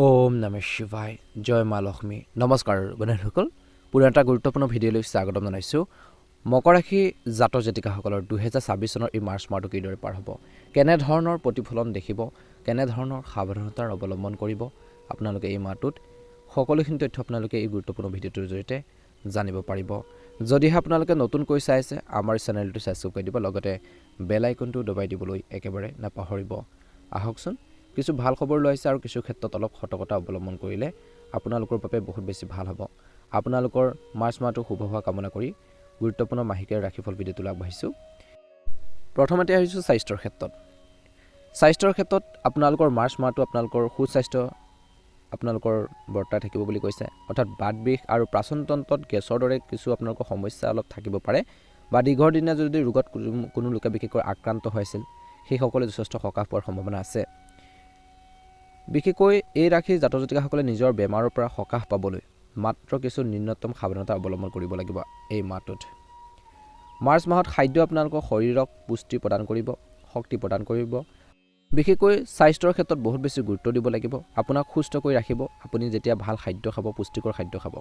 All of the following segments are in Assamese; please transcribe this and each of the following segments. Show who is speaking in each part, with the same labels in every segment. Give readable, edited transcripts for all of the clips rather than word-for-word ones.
Speaker 1: ওম নমঃ শিৱায় জয় মা লক্ষ্মী নমস্কাৰ বন্ধুসকল পুনৰ এটা গুৰুত্বপূৰ্ণ ভিডিঅ'লৈ স্বাগতম জনাইছোঁ মকৰ ৰাশি জাতক জাতিকাসকলৰ 2026 চনৰ এই মাৰ্চ মাহটো কিদৰে পাৰ হ'ব কেনেধৰণৰ প্ৰতিফলন দেখিব কেনেধৰণৰ সাৱধানতাৰ অৱলম্বন কৰিব আপোনালোকে এই মাহটোত সকলোখিনি তথ্য আপোনালোকে এই গুৰুত্বপূৰ্ণ ভিডিঅ'টোৰ জৰিয়তে জানিব পাৰিব যদিহে আপোনালোকে নতুনকৈ চাই আছে আমাৰ চেনেলটো সাবস্ক্ৰাইব কৰি দিব লগতে বেল আইকনটো দবাই দিবলৈ একেবাৰে নাপাহৰিব আহকচোন কিছু ভাল খবৰ লৈ আছে আৰু কিছু ক্ষেত্ৰত অলপ সতৰ্কতা অৱলম্বন কৰিলে আপোনালোকৰ বাবে বহুত বেছি ভাল হ'ব আপোনালোকৰ মাৰ্চ মাহটো শুভ হোৱা কামনা কৰি গুৰুত্বপূৰ্ণ মাহিকৰ ৰাশিফল ভিডিঅ'টো আগবাঢ়িছোঁ প্ৰথমতে আহিছোঁ স্বাস্থ্যৰ ক্ষেত্ৰত আপোনালোকৰ মাৰ্চ মাহটো আপোনালোকৰ সুস্বাস্থ্য আপোনালোকৰ বৰ্তাই থাকিব বুলি কৈছে অৰ্থাৎ বাত বিষ আৰু প্ৰাচনতন্ত্ৰত গেছৰ দৰে কিছু আপোনালোকৰ সমস্যা অলপ থাকিব পাৰে বা দীৰ্ঘদিনীয়া যদি ৰোগত কোনো লোকে বিশেষকৈ আক্ৰান্ত হৈছিল সেইসকলে যথেষ্ট সকাহ পোৱাৰ সম্ভাৱনা আছে বিশেষকৈ এই ৰাশিৰ জাতক জাতিকাসকলে নিজৰ বেমাৰৰ পৰা সকাহ পাবলৈ মাত্ৰ কিছু ন্যূনতম সাৱধানতা অৱলম্বন কৰিব লাগিব এই মাহটোত মাৰ্চ মাহত খাদ্য আপোনালোকৰ শৰীৰক পুষ্টি প্ৰদান কৰিব শক্তি প্ৰদান কৰিব বিশেষকৈ স্বাস্থ্যৰ ক্ষেত্ৰত বহুত বেছি গুৰুত্ব দিব লাগিব আপোনাক সুস্থ কৰি ৰাখিব আপুনি যেতিয়া ভাল খাদ্য খাব পুষ্টিকৰ খাদ্য খাব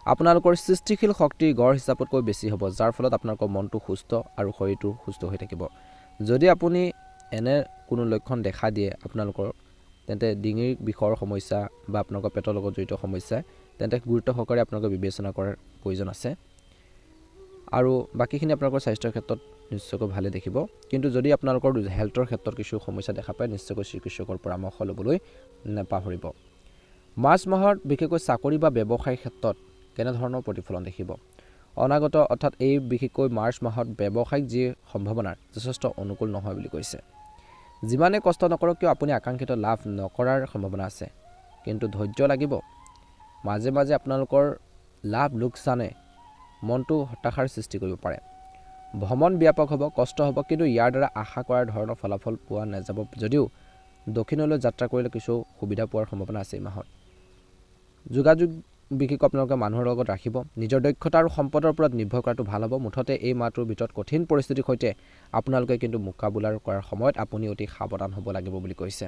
Speaker 1: আপোনালোকৰ সৃষ্টিশীল শক্তি গড় হিচাপতকৈ বেছি হ'ব যাৰ ফলত আপোনালোকৰ মনটো সুস্থ আৰু শৰীৰটো সুস্থ হৈ থাকিব যদি আপুনি এনে কোনো লক্ষণ দেখা দিয়ে আপোনালোকৰ তেন্তে ডিঙিৰ বিষৰ সমস্যা বা আপোনালোকৰ পেটৰ লগত জড়িত সমস্যা তেন্তে গুৰুত্ব সহকাৰে আপোনালোকে বিবেচনা কৰাৰ প্ৰয়োজন আছে আৰু বাকীখিনি আপোনালোকৰ স্বাস্থ্যৰ ক্ষেত্ৰত নিশ্চয়কৈ ভালে দেখিব কিন্তু যদি আপোনালোকৰ হেল্থৰ ক্ষেত্ৰত কিছু সমস্যা দেখা পায় নিশ্চয়কৈ চিকিৎসকৰ পৰামৰ্শ ল'বলৈ নাপাহৰিব মাৰ্চ মাহত বিশেষকৈ চাকৰি বা ব্যৱসায়ৰ ক্ষেত্ৰত কেনেধৰণৰ প্ৰতিফলন দেখিব অনাগত অৰ্থাৎ এই বিশেষকৈ মাৰ্চ মাহত ব্যৱসায়িক যি সম্ভাৱনাৰ যথেষ্ট অনুকূল নহয় বুলি কৈছে যিমানে কষ্ট নকৰক কিয় আপুনি আকাংক্ষিত লাভ নকৰাৰ সম্ভাৱনা আছে কিন্তু ধৈৰ্য লাগিব মাজে মাজে আপোনালোকৰ লাভ লোকচানে মনটো হতাশাৰ সৃষ্টি কৰিব পাৰে ভ্ৰমণ ব্যাপক হ'ব কষ্ট হ'ব কিন্তু ইয়াৰ দ্বাৰা আশা কৰাৰ ধৰণৰ ফলাফল পোৱা নাযাব যদিও দক্ষিণলৈ যাত্ৰা কৰিলে কিছু সুবিধা পোৱাৰ সম্ভাৱনা আছে এই মাহত যোগাযোগ বিশেষকৈ আপোনালোকে মানুহৰ লগত ৰাখিব নিজৰ দক্ষতা আৰু সম্পদৰ ওপৰত নিৰ্ভৰ কৰাটো ভাল হ'ব মুঠতে এই মাহটোৰ ভিতৰত কঠিন পৰিস্থিতিৰ সৈতে আপোনালোকে কিন্তু মোকাবিলা কৰাৰ সময়ত আপুনি অতি সাৱধান হ'ব লাগিব বুলি কৈছে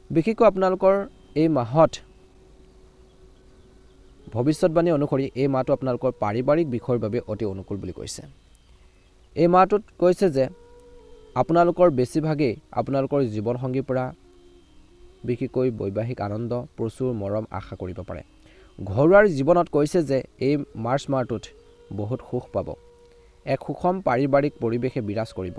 Speaker 1: বিশেষকৈ আপোনালোকৰ এই মাহত ভৱিষ্যতবাণী অনুসৰি এই মাহটো আপোনালোকৰ পাৰিবাৰিক বিষয়ৰ বাবে অতি অনুকূল বুলি কৈছে এই মাহটোত কৈছে যে আপোনালোকৰ বেছিভাগেই আপোনালোকৰ জীৱনসংগীৰ পৰা বিশেষকৈ বৈবাহিক আনন্দ প্ৰচুৰ মৰম আশা কৰিব পাৰে ঘৰুৱাৰ জীৱনত কৈছে যে এই মাৰ্চ মাহটোত বহুত সুখ পাব এক সুষম পাৰিবাৰিক পৰিৱেশে বিৰাজ কৰিব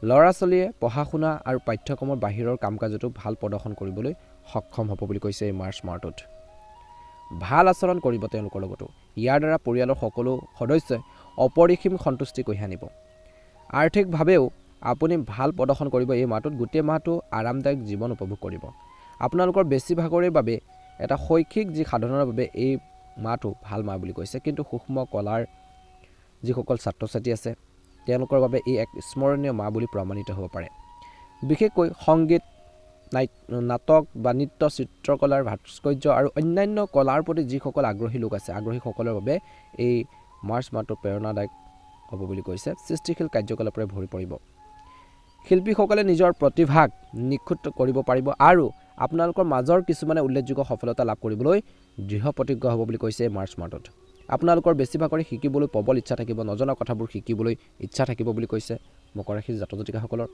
Speaker 1: ল'ৰা ছোৱালীয়ে পঢ়া শুনা আৰু পাঠ্যক্ৰমৰ বাহিৰৰ কাম কাজতো ভাল প্ৰদৰ্শন কৰিবলৈ সক্ষম হ'ব বুলি কৈছে এই মাৰ্চ মাহটোত ভাল আচৰণ কৰিব তেওঁলোকৰ লগতো ইয়াৰ দ্বাৰা পৰিয়ালৰ সকলো সদস্যই অপৰিসীম সন্তুষ্টি কঢ়িয়াই আনিব আৰ্থিকভাৱেও আপুনি ভাল প্ৰদৰ্শন কৰিব এই মাহটোত গোটেই মাহটো আৰামদায়ক জীৱন উপভোগ কৰিব আপোনালোকৰ বেছিভাগৰে বাবে এটা শৈক্ষিক যি সাধনাৰ বাবে এই মাহটো ভাল মাহ বুলি কৈছে কিন্তু সূক্ষ্ম কলাৰ যিসকল ছাত্ৰ ছাত্ৰী আছে তেওঁলোকৰ বাবে এই এক স্মৰণীয় মাহ বুলি প্ৰমাণিত হ'ব পাৰে বিশেষকৈ সংগীত নাটক বা নৃত্য চিত্ৰকলাৰ ভাস্কৰ্য আৰু অন্যান্য কলাৰ প্ৰতি যিসকল আগ্ৰহী লোক আছে আগ্ৰহীসকলৰ বাবে এই মাৰ্চ মাহটো প্ৰেৰণাদায়ক হ'ব বুলি কৈছে সৃষ্টিশীল কাৰ্যকলাপৰে ভৰি পৰিব শিল্পীসকলে নিজৰ প্ৰতিভাক নিখুঁত কৰিব পাৰিব আৰু আপোনালোকৰ মাজৰ কিছুমানে উল্লেখযোগ্য সফলতা লাভ কৰিবলৈ দৃঢ় প্ৰতিজ্ঞ হ'ব বুলি কৈছে মাৰ্চ মাহটোত আপোনালোকৰ বেছিভাগৰে শিকিবলৈ প্ৰবল ইচ্ছা থাকিব নজনা কথাবোৰ শিকিবলৈ ইচ্ছা থাকিব বুলি কৈছে মকৰ ৰাশিৰ জাতক জাতিকাসকলৰ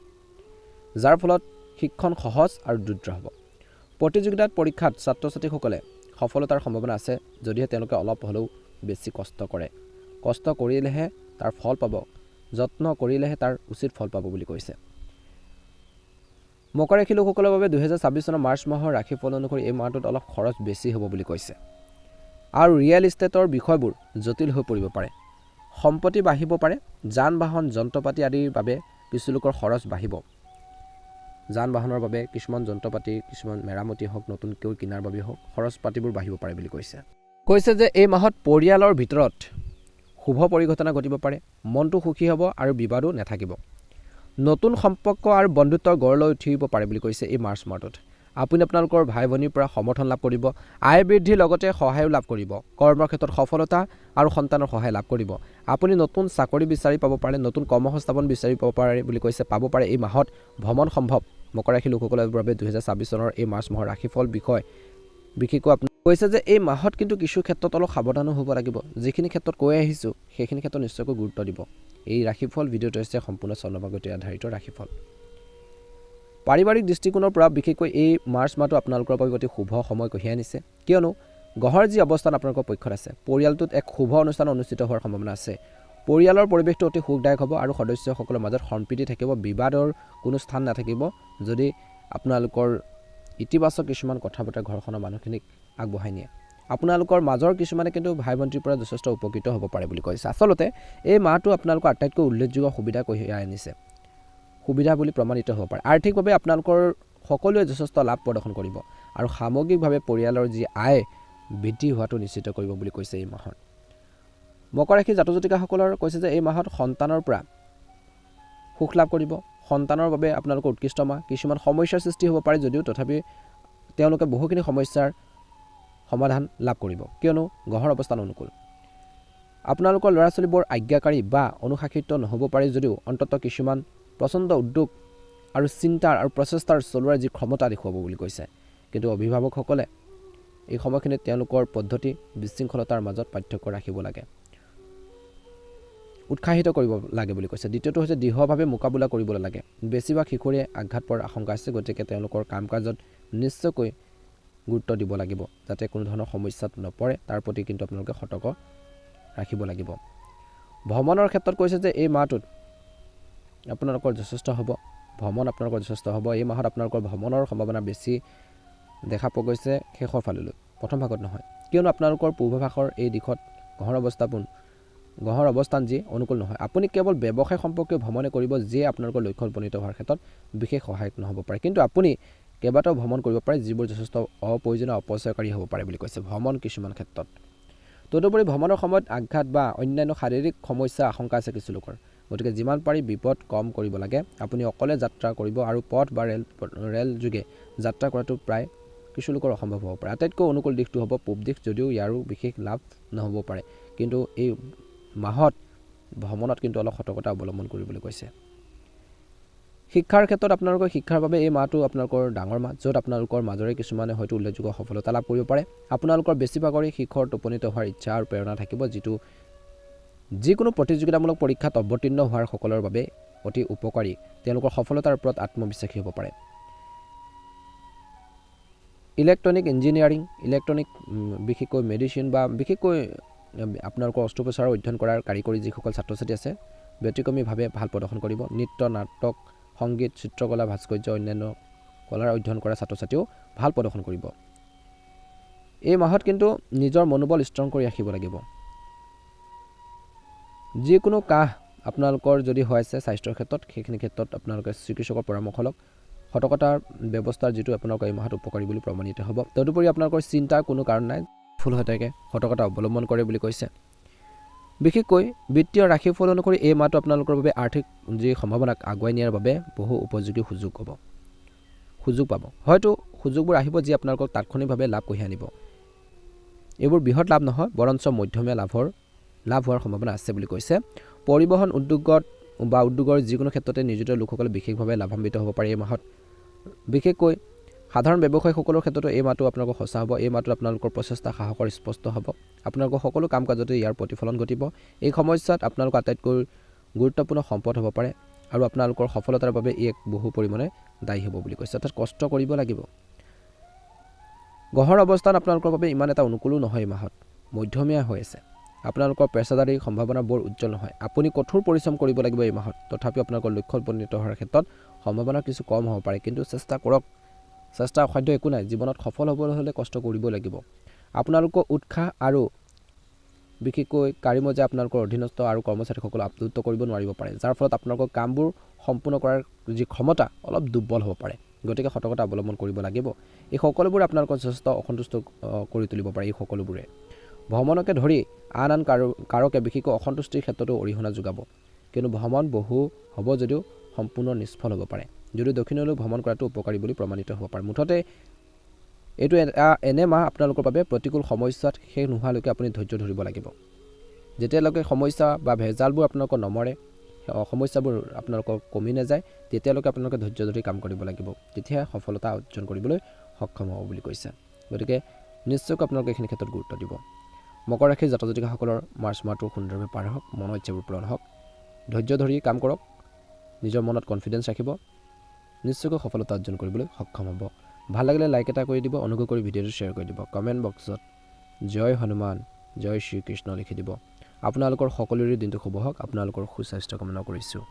Speaker 1: যাৰ ফলত শিক্ষণ সহজ আৰু দ্ৰুত হ'ব প্ৰতিযোগিতাত পৰীক্ষাত ছাত্ৰ ছাত্ৰীসকলে সফলতাৰ সম্ভাৱনা আছে যদিহে তেওঁলোকে অলপ হ'লেও বেছি কষ্ট কৰে কষ্ট কৰিলেহে তাৰ ফল পাব যত্ন কৰিলেহে তাৰ উচিত ফল পাব বুলি কৈছে মকৰ ৰাশিৰ লোকসকলৰ বাবে 2026 চনৰ মাৰ্চ মাহৰ ৰাশিফল অনুসৰি এই মাহটোত অলপ খৰচ বেছি হ'ব বুলি কৈছে আৰু ৰিয়েল ইষ্টেটৰ বিষয়বোৰ জটিল হৈ পৰিব পাৰে সম্পত্তি বাঢ়িব পাৰে যান বাহন যন্ত্ৰপাতি আদিৰ বাবে কিছু লোকৰ খৰচ বাঢ়িব যান বাহনৰ বাবে কিছুমান যন্ত্ৰপাতি কিছুমান মেৰামতি হওক নতুনকৈ কিনাৰ বাবে হওক খৰচ পাতিবোৰ বাঢ়িব পাৰে বুলি কৈছে যে এই মাহত পৰিয়ালৰ ভিতৰত শুভ পৰিঘটনা ঘটিব পাৰে মনটো সুখী হ'ব আৰু বিবাদো নাথাকিব নতুন সম্পৰ্ক আৰু বন্ধুত্বৰ গঢ় লৈ উঠিব পাৰে বুলি কৈছে এই মাৰ্চ মাহটোত আপুনি আপোনালোকৰ ভাই ভনীৰ পৰা সমৰ্থন লাভ কৰিব আয় বৃদ্ধিৰ লগতে সহায়ো লাভ কৰিব কৰ্মৰ ক্ষেত্ৰত সফলতা আৰু সন্তানৰ সহায় লাভ কৰিব আপুনি নতুন চাকৰি বিচাৰি পাব পাৰে নতুন কৰ্মসংস্থাপন বিচাৰি পাব পাৰে বুলি কৈছে পাব পাৰে এই মাহত ভ্ৰমণ সম্ভৱ মকৰ ৰাশিৰ লোকসকলৰ বাবে 2024 চনৰ এই মাৰ্চ মাহৰ ৰাশিফল বিষয় বিশেষকৈ আপুনি কৈছে যে এই মাহত কিন্তু কিছু ক্ষেত্ৰত অলপ সাৱধানো হ'ব লাগিব। যিখিনি ক্ষেত্ৰত কৈ আহিছোঁ সেইখিনি ক্ষেত্ৰত নিশ্চয়কৈ গুৰুত্ব দিব। এই ৰাশিফল ভিডিঅ'টো হৈছে সম্পূৰ্ণ চন্দ্ৰমাগতি আধাৰিত ৰাশিফল। পাৰিবাৰিক দৃষ্টিকোণৰ পৰা বিশেষকৈ এই মাৰ্চ মাহটো আপোনালোকৰ বাবে অতি শুভ সময় কঢ়িয়াই আনিছে, কিয়নো গ্ৰহৰ যি অৱস্থান আপোনালোকৰ পক্ষত আছে, পৰিয়ালটোত এক শুভ অনুষ্ঠান অনুষ্ঠিত হোৱাৰ সম্ভাৱনা আছে। পৰিয়ালৰ পৰিৱেশটো অতি সুখদায়ক হ'ব আৰু সদস্যসকলৰ মাজত সম্প্ৰীতি থাকিব, বিবাদৰ কোনো স্থান নাথাকিব। যদি আপোনালোকৰ ইতিবাচক কিছুমান কথা বতৰা ঘৰখনৰ মানুহখিনিক আগবঢ়াই নিয়ে, আপোনালোকৰ মাজৰ কিছুমানে কিন্তু ভাই ভণ্টীৰ পৰা যথেষ্ট উপকৃত হ'ব পাৰে বুলি কৈছে। আচলতে এই মাহটো আপোনালোকৰ আটাইতকৈ উল্লেখযোগ্য সুবিধা কঢ়িয়াই আনিছে, সুবিধা বুলি প্ৰমাণিত হ'ব পাৰে। আৰ্থিকভাৱে আপোনালোকৰ সকলোৱে যথেষ্ট লাভ প্ৰদৰ্শন কৰিব আৰু সামগ্ৰিকভাৱে পৰিয়ালৰ যি আয় বৃদ্ধি হোৱাটো নিশ্চিত কৰিব বুলি কৈছে এই মাহত। মকৰ ৰাশিৰ জাতক জাতিকাসকলৰ কৈছে যে এই মাহত সন্তানৰ পৰা সুখ লাভ কৰিব। সন্তানৰ বাবে আপোনালোকৰ উৎকৃষ্ট মাহ। কিছুমান সমস্যাৰ সৃষ্টি হ'ব পাৰে যদিও তথাপি তেওঁলোকে বহুখিনি সমস্যাৰ সমাধান লাভ কৰিব, কিয়নো গ্ৰহৰ অৱস্থান অনুকূল। আপোনালোকৰ ল'ৰা ছোৱালীবোৰ আজ্ঞাকাৰী বা অনুশাসিত নহ'ব পাৰে যদিও অন্ততঃ কিছুমান প্ৰচণ্ড উদ্যোগ আৰু চিন্তাৰ আৰু প্ৰচেষ্টাৰ চলোৱাৰ যি ক্ষমতা দেখুৱাব বুলি কৈছে। কিন্তু অভিভাৱকসকলে এই সময়খিনিত তেওঁলোকৰ পদ্ধতি বিশৃংখলতাৰ মাজত পাৰ্থক্য ৰাখিব লাগে, উৎসাহিত কৰিব লাগে বুলি কৈছে। দ্বিতীয়টো হৈছে দৃঢ়ভাৱে মোকাবিলা কৰিবলৈ লাগে। বেছিভাগ শিশুৰে আঘাত পোৱাৰ আশংকা আছে, গতিকে তেওঁলোকৰ কাম কাজত নিশ্চয়কৈ গুৰুত্ব দিব লাগিব যাতে কোনো ধৰণৰ সমস্যাত নপৰে, তাৰ প্ৰতি কিন্তু আপোনালোকে সতৰ্ক ৰাখিব লাগিব। ভ্ৰমণৰ ক্ষেত্ৰত কৈছে যে এই মাহটোত আপোনালোকৰ যথেষ্ট হ'ব, ভ্ৰমণ আপোনালোকৰ যথেষ্ট হ'ব। এই মাহত আপোনালোকৰ ভ্ৰমণৰ সম্ভাৱনা বেছি দেখা পোৱা গৈছে শেষৰ ফাললৈ, প্ৰথম ভাগত নহয়, কিয়নো আপোনালোকৰ পূৰ্বভাগৰ এই দিশত গ্ৰহৰ অৱস্থান যি অনুকূল নহয়। আপুনি কেৱল ব্যৱসায় সম্পৰ্কীয় ভ্ৰমণে কৰিব যিয়ে আপোনালোকৰ লক্ষ্যত উপনীত হোৱাৰ ক্ষেত্ৰত বিশেষ সহায়ক নহ'ব পাৰে, কিন্তু আপুনি কেইবাটাও ভ্ৰমণ কৰিব পাৰে যিবোৰ যথেষ্ট অপ্ৰয়োজনীয় অপচয়কাৰী হ'ব পাৰে বুলি কৈছে ভ্ৰমণ কিছুমান ক্ষেত্ৰত। তদুপৰি ভ্ৰমণৰ সময়ত আঘাত বা অন্যান্য শাৰীৰিক সমস্যা আশংকা আছে কিছু লোকৰ, গতিকে যিমান পাৰি বিপদ কম কৰিব লাগে। আপুনি অকলে যাত্ৰা কৰিব আৰু পথ বা ৰেল যোগে যাত্ৰা কৰাটো প্ৰায় কিছু লোকৰ অসম্ভৱ হ'ব পাৰে। আটাইতকৈ অনুকূল দিশটো হ'ব পূব দিশ, যদিও ইয়াৰো বিশেষ লাভ নহ'ব পাৰে, কিন্তু এই মাহত ভ্ৰমণত কিন্তু অলপ সতৰ্কতা অৱলম্বন কৰিবলৈ কৈছে। শিক্ষাৰ ক্ষেত্ৰত আপোনালোকৰ শিক্ষাৰ বাবে এই মাহটো আপোনালোকৰ ডাঙৰ মাহ, য'ত আপোনালোকৰ মাজৰে কিছুমানে হয়তো উল্লেখযোগ্য সফলতা লাভ কৰিব পাৰে। আপোনালোকৰ বেছিভাগৰে শিক্ষাত উপনীত হোৱাৰ ইচ্ছা আৰু প্ৰেৰণা থাকিব, যিটো যিকোনো প্ৰতিযোগিতামূলক পৰীক্ষাত অৱতীৰ্ণ হোৱাৰ সকলৰ বাবে অতি উপকাৰী। তেওঁলোকৰ সফলতাৰ ওপৰত আত্মবিশ্বাসী হ'ব পাৰে। ইলেক্ট্ৰনিক ইঞ্জিনিয়াৰিং, ইলেক্ট্ৰনিক বিশেষকৈ মেডিচিন বা বিশেষকৈ আপোনালোকৰ অস্ত্ৰোপচাৰৰ অধ্যয়ন কৰাৰ কাৰিকৰী যিসকল ছাত্ৰ ছাত্ৰী আছে ব্যতিক্ৰমীভাৱে ভাল প্ৰদৰ্শন কৰিব। নৃত্য, নাটক, সংগীত, চিত্ৰকলা, ভাস্কৰ্য, অন্যান্য কলাৰ অধ্যয়ন কৰা ছাত্ৰ ছাত্ৰীও ভাল প্ৰদৰ্শন কৰিব। এই মাহত কিন্তু নিজৰ মনোবল ষ্ট্ৰং কৰি ৰাখিব লাগিব। যিকোনো কাহ আপোনালোকৰ যদি হৈ আছে স্বাস্থ্যৰ ক্ষেত্ৰত, সেইখিনি ক্ষেত্ৰত আপোনালোকে চিকিৎসকৰ পৰামৰ্শ লওক। সতৰ্কতাৰ ব্যৱস্থাৰ যিটো আপোনালোকৰ এই মাহত উপকাৰী বুলি প্ৰমাণিত হ'ব। তদুপৰি আপোনালোকৰ চিন্তাৰ কোনো কাৰণ নাই, ফুল হৈ থাকে, সতৰ্কতা অৱলম্বন কৰে বুলি কৈছে। বিশেষকৈ বিত্তীয় ৰাশিফল অনুসৰি এই মাহটো আপোনালোকৰ বাবে আৰ্থিক যি সম্ভাৱনাক আগুৱাই নিয়াৰ বাবে বহু উপযোগী সুযোগ পাব। হয়তো সুযোগবোৰ আহিব যি আপোনালোকক তাৎক্ষণিকভাৱে লাভ কঢ়িয়াই আনিব। এইবোৰ বৃহৎ লাভ নহয়, বৰঞ্চ মধ্যমীয়া লাভ হোৱাৰ সম্ভাৱনা আছে বুলি কৈছে। পৰিবহণ উদ্যোগৰ যিকোনো ক্ষেত্ৰতে নিয়োজিত লোকসকলে বিশেষভাৱে লাভান্বিত হ'ব পাৰে এই মাহত। বিশেষকৈ সাধাৰণ ব্যৱসায়ীসকলৰ ক্ষেত্ৰতো এই মাহটো আপোনালোকৰ সঁচা হ'ব। এই মাহটোত আপোনালোকৰ প্ৰচেষ্টা সাহসৰ স্পষ্ট হ'ব। আপোনালোকৰ সকলো কাম কাজতে ইয়াৰ প্ৰতিফলন ঘটিব। এই সময়ছোৱাত আপোনালোকৰ আটাইতকৈ গুৰুত্বপূৰ্ণ সম্পদ হ'ব পাৰে আৰু আপোনালোকৰ সফলতাৰ বাবে ই এক বহু পৰিমাণে দায়ী হ'ব বুলি কৈছে, অৰ্থাৎ কষ্ট কৰিব লাগিব। গ্ৰহৰ অৱস্থান আপোনালোকৰ বাবে ইমান এটা অনুকূলো নহয়, এই মাহত মধ্যমীয়া হৈ আছে। আপোনালোকৰ পেছাদাৰী সম্ভাৱনা বৰ উজ্জ্বল নহয়। আপুনি কঠোৰ পৰিশ্ৰম কৰিব লাগিব এই মাহত, তথাপিও আপোনালোকৰ লক্ষ্যত উপনীত হোৱাৰ ক্ষেত্ৰত সম্ভাৱনা কিছু কম হ'ব পাৰে, কিন্তু চেষ্টা কৰক। চেষ্টা অসাধ্য একো নাই, জীৱনত সফল হ'বলৈ হ'লে কষ্ট কৰিব লাগিব। আপোনালোকৰ উৎসাহ আৰু বিশেষকৈ কাৰিমজে আপোনালোকৰ অধীনস্থ আৰু কৰ্মচাৰীসকলক আপ্লুত কৰিব নোৱাৰিব পাৰে, যাৰ ফলত আপোনালোকৰ কামবোৰ সম্পূৰ্ণ কৰাৰ যি ক্ষমতা অলপ দুৰ্বল হ'ব পাৰে, গতিকে সতৰ্কতা অৱলম্বন কৰিব লাগিব। এই সকলোবোৰে আপোনালোকৰ যথেষ্ট অসন্তুষ্ট কৰি তুলিব পাৰে। এই সকলোবোৰে ভ্ৰমণকে ধৰি আন কাৰকে বিশেষকৈ অসন্তুষ্টিৰ ক্ষেত্ৰতো অৰিহণা যোগাব, কিন্তু ভ্ৰমণ বহু হ'ব যদিও সম্পূৰ্ণ নিষ্ফল হ'ব পাৰে। যদিও দক্ষিণলৈ ভ্ৰমণ কৰাটো উপকাৰী বুলি প্ৰমাণিত হ'ব পাৰে। মুঠতে এইটো এনে মাহ আপোনালোকৰ বাবে প্ৰতিকূল সমস্যাত শেষ নোহোৱালৈকে আপুনি ধৈৰ্য ধৰিব লাগিব। যেতিয়ালৈকে সমস্যা বা ভেজালবোৰ আপোনালোকৰ নমৰে, সমস্যাবোৰ আপোনালোকৰ কমি নাযায় তেতিয়ালৈকে আপোনালোকে ধৈৰ্য ধৰি কাম কৰিব লাগিব, তেতিয়াহে সফলতা অৰ্জন কৰিবলৈ সক্ষম হ'ব বুলি কৈছে। গতিকে নিশ্চয়কৈ আপোনালোকে এইখিনি ক্ষেত্ৰত গুৰুত্ব দিব। মকৰ ৰাশিৰ জাতক জাতিকাসকলৰ মাৰ্চ মাহটো সুন্দৰভাৱে পাৰ হওক, মনৰ ইচ্ছাবোৰ পূৰণ হওক, ধৈৰ্য ধৰি কাম কৰক, নিজৰ মনত কনফিডেঞ্চ ৰাখিব, নিশ্চয়কৈ সফলতা অৰ্জন কৰিবলৈ সক্ষম হ'ব। ভাল লাগিলে লাইক এটা কৰি দিব, অনুগ্ৰহ কৰি ভিডিঅ'টো শ্বেয়াৰ কৰি দিব, কমেণ্ট বক্সত জয় হনুমান জয় শ্ৰীকৃষ্ণ লিখি দিব। আপোনালোকৰ সকলোৰে দিনটো শুভ হওক, আপোনালোকৰ সুস্বাস্থ্য কামনা কৰিছোঁ।